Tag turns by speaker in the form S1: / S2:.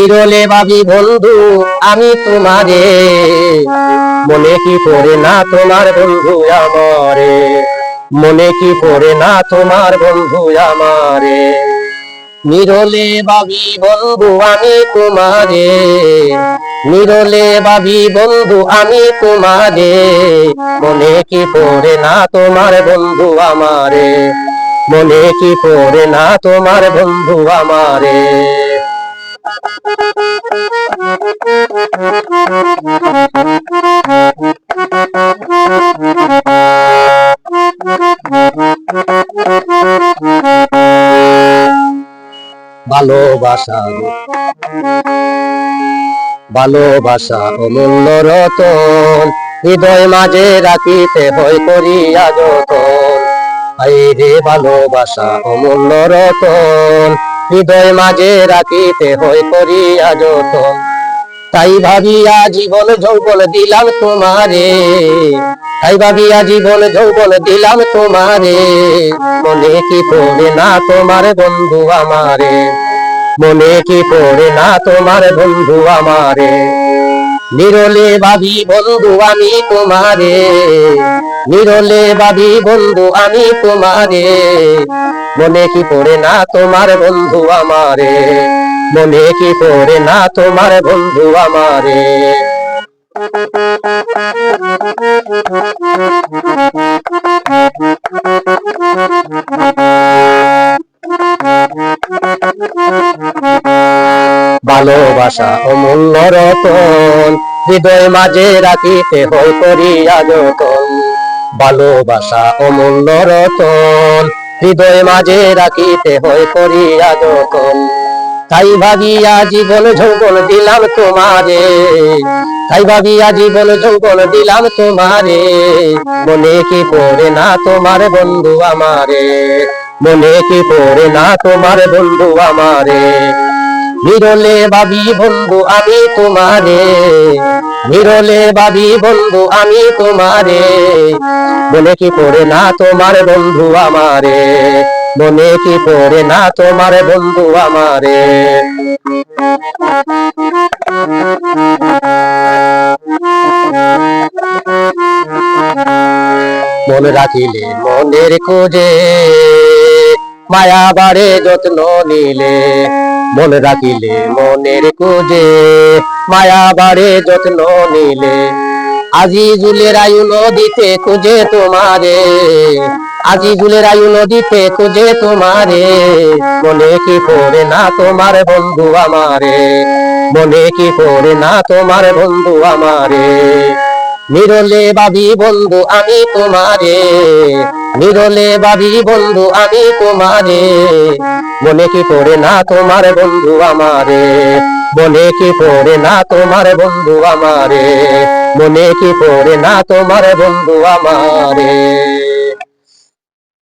S1: নিরলে ভাবি বন্ধু আমি তোমারে, মনে কি পড়ে না তোমার বন্ধু আমারে, মনে কি পড়ে না তোমার বন্ধু আমারে। নিরলে ভাবি বন্ধু আমি তোমারে, নিরলে ভাবি বন্ধু আমি তোমারে, মনে কি পড়ে না তোমার বন্ধু আমারে, মনে কি পড়ে না তোমার বন্ধু আমারে। ভালোবাসা ভালোবাসা অমূল্য রতন, হৃদয় মাঝে রাখিতে হয় করিয়া যতন। আইরে ভালোবাসা অমূল্য রতন, হৃদয় মাঝে রাখিতে হয় করিয়া যতন। তাই ভাবিয়া জীবন যৌবন দিলাম তোমারে, তাই ভাবিয়া জীবন যৌবন দিলাম তোমারে, মনে কি পড়ে না তোমার বন্ধু আমারে, মনে কি পড়ে না তোমার বন্ধু আমারে। নিরলে ভাবি বন্ধু আমি তোমারে, নিরলে ভাবি বন্ধু আমি তোমারে, মনে কি পড়ে না তোমার বন্ধু আমারে, মনে কি পড়ে না তোমার বন্ধু আমারে। ভালোবাসা অমূল্য রতন, হৃদয় মাঝে রাখিতে হয় করিয়া যতন। ভালোবাসা অমূল্য রতন, হৃদয় মাঝে রাখিতে হয় করিয়া যতন। তাই ভাবিয়া জীবন যৌবন দিলাম তোমারে, তাই ভাবিয়া জীবন যৌবন দিলাম তোমারে, মনে কি পড়ে না তোমার বন্ধু আমারে, মনে কি পড়ে না তোমার বন্ধু আমারে। নিরলে ভাবি বন্ধু আমি তোমারে, নিরলে ভাবি বন্ধু আমি তোমারে, মনে কি পড়ে না তোমার বন্ধু আমারে, মনে কি পড়ে না তোমার বন্ধু আমারে। মনে রাখিলে মনের খোঁজে, মায়া বাড়ে যত্ন নিলে, মনে রাখিলে মনের খোঁজে, মায়া বাড়ে যত্ন নিলে। আজি জুলের আয়ু নদীতে খুঁজে তোমারে, আজি জুলের আয়ু নদীতে খুঁজে তোমারে, মনে কি পড়ে না তোমার বন্ধু আমারে, মনে কি পড়ে না তোমার বন্ধু আমারে। নিরলে ভাবি বন্ধু আমি তোমারে, নিরলে ভাবি বন্ধু আমি তোমারে, মনে কি পড়ে না তোমার বন্ধু আমারে, মনে কি পড়ে না তোমার বন্ধু আমারে, মনে কি পড়ে না তোমার বন্ধু আমারে।